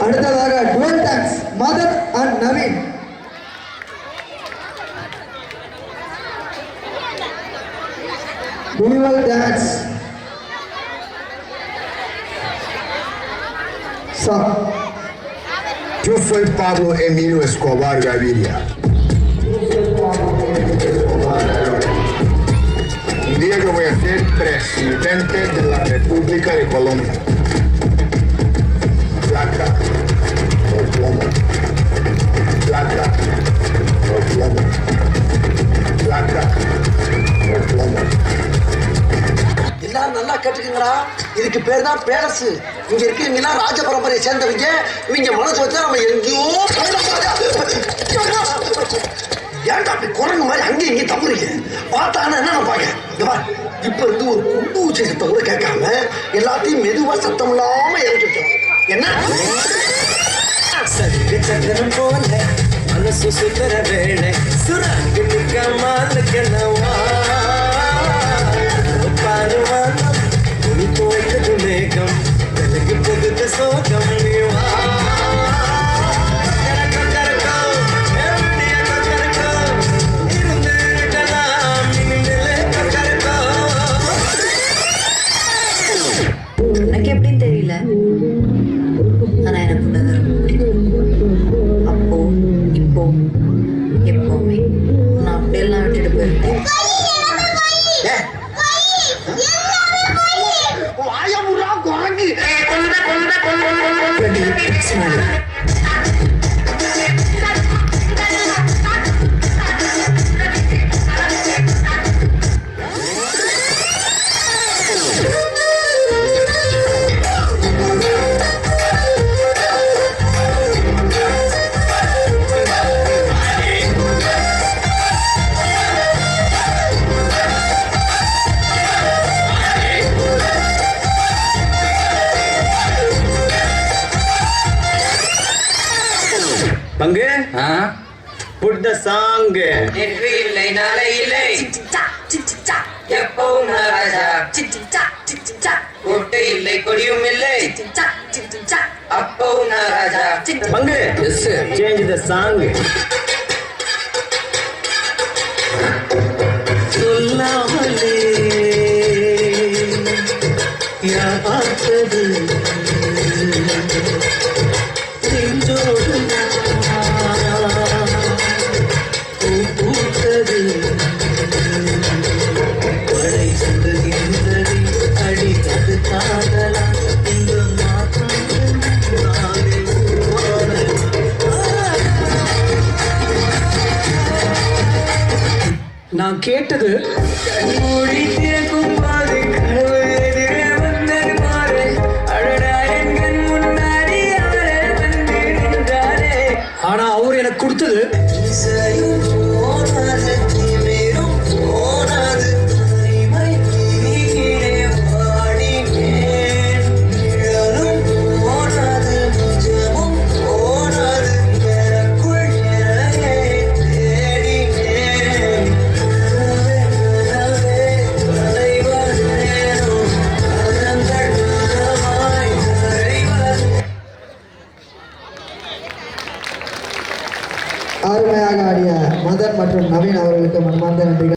அடுத்ததாக dual dance Madan and Naveen. dual dance Yo soy Pablo Emilio Escobar Gaviria. Un día yo voy a ser presidente de la República de Colombia. Plata o plomo. Plata o plomo. Plata o plomo. எல்லாரும் நல்லா கேட்டுக்குங்கடா. இதுக்கு பேர் தான் palace. இங்க இருக்கீங்களா ராஜ பரம்பரையை சேர்ந்தவங்க. இவங்க மனசு வச்சா நம்ம எங்கேயோ ஏன்டா அப்படி குரங்கு மாதிரி அங்கேயும் இங்கேயும் தப்புறீங்க. பார்த்தானா என்ன நினைப்பாங்க. இப்ப இருந்து ஒரு குண்டு ஊச்சி சத்தம் கூட கேட்காம எல்லாத்தையும் மெதுவா சத்தம் இல்லாம இறக்கி வச்சோம். என்ன சக்கரம் போல மனசு சுத்தர வேலை சுரங்கு நிற்கமா பாருவானம் துணி துவைக்கிறது மேகம் தெலுங்கு பொகுத்த சோகம் எனக்கு எப்படின்னு தெரியல, ஆனா எனக்கு உன்னது ரொம்ப பிடிக்கும். அப்போ இப்போ எப்பவுமே நான் அப்படியெல்லாம் விட்டுட்டு போயிருக்கேன். பங்கு put the song நெற்றி இல்லை நாளை இல்லை எப்பவும் ராஜா கொட்டை இல்லை கொடியும் இல்லை அப்பவும் ராஜா பங்கு change the song சொல்லாமலே யார் பார்த்தது நெஞ்சோடு பூத்தது மழை சுடுகின்றது அடித்தது காதலா இந்த மாற்றம் நான் கேட்டது மூடி திறக்கும் பாதை கடவுள் எதிரே வந்தது பாரு அழடா என் கண் முன்னாடி அவரே வந்து நின்றாரே. ஆனா அவர் எனக்கு கொடுத்தது அருமையாக ஆடிய மதன் மற்றும் நவீன் அவர்களுக்கு மனமார்ந்த நன்றிகள்.